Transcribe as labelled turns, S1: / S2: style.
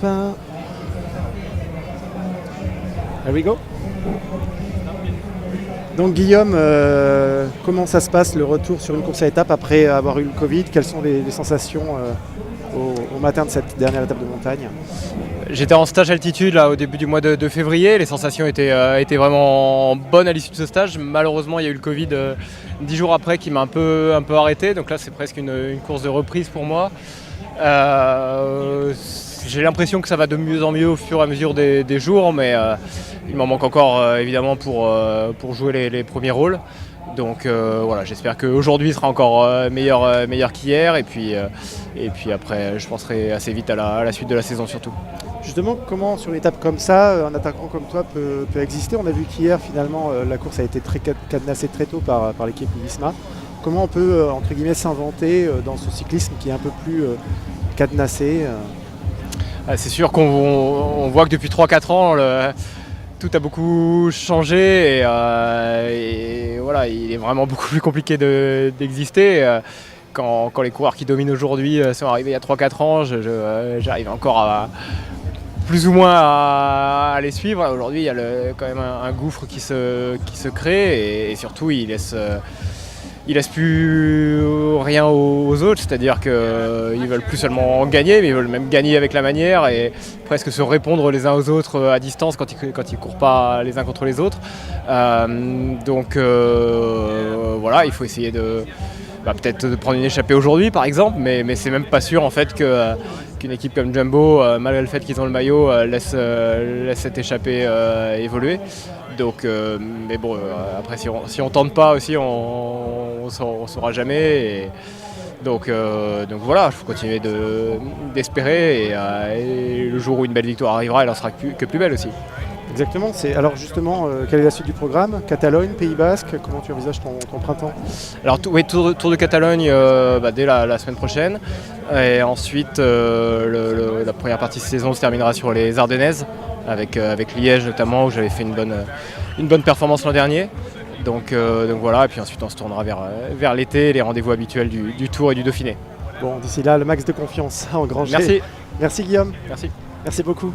S1: There we go. Donc Guillaume, comment ça se passe le retour sur une course à étapes après avoir eu le Covid? Quelles sont les sensations au matin de cette dernière étape de montagne?
S2: J'étais en stage altitude là, au début du mois de février, les sensations étaient vraiment bonnes à l'issue de ce stage. Malheureusement il y a eu le Covid 10 jours après qui m'a un peu arrêté, donc là c'est presque une course de reprise pour moi. J'ai l'impression que ça va de mieux en mieux au fur et à mesure des jours, mais il m'en manque encore évidemment pour jouer les premiers rôles. Donc voilà, j'espère qu'aujourd'hui sera encore meilleur qu'hier, et puis après je penserai assez vite à la suite de la saison surtout.
S1: Justement, comment sur une étape comme ça, un attaquant comme toi peut exister? On a vu qu'hier finalement la course a été très cadenassée très tôt par l'équipe Visma. Comment on peut entre guillemets s'inventer dans ce cyclisme qui est un peu plus cadenassé?
S2: C'est sûr qu'on voit que depuis 3-4 ans tout a beaucoup changé, et voilà, il est vraiment beaucoup plus compliqué d'exister. Quand les coureurs qui dominent aujourd'hui sont arrivés il y a 3-4 ans, j'arrive encore plus ou moins à les suivre. Aujourd'hui il y a quand même un gouffre qui se crée, et surtout il laisse plus rien aux autres, c'est-à-dire qu'ils veulent plus seulement gagner, mais ils veulent même gagner avec la manière et presque se répondre les uns aux autres à distance quand ils courent pas les uns contre les autres. Donc voilà, il faut essayer peut-être de prendre une échappée aujourd'hui par exemple, mais c'est même pas sûr en fait qu'une équipe comme Jumbo, malgré le fait qu'ils ont le maillot, laisse cette échappée évoluer. Donc, mais bon, après si on tente pas aussi, on saura jamais. Donc voilà, il faut continuer d'espérer, et le jour où une belle victoire arrivera, elle en sera que plus belle aussi.
S1: Exactement. Alors justement, quelle est la suite du programme? Catalogne, Pays Basque, comment tu envisages ton printemps?
S2: Alors oui, Tour de Catalogne dès la semaine prochaine. Et ensuite, la première partie de saison se terminera sur les Ardennaises, avec Liège notamment, où j'avais fait une bonne performance l'an dernier. Donc voilà, et puis ensuite on se tournera vers l'été, les rendez-vous habituels du Tour et du Dauphiné.
S1: Bon, d'ici là, le max de confiance à engranger.
S2: Merci.
S1: Merci Guillaume.
S2: Merci.
S1: Merci beaucoup.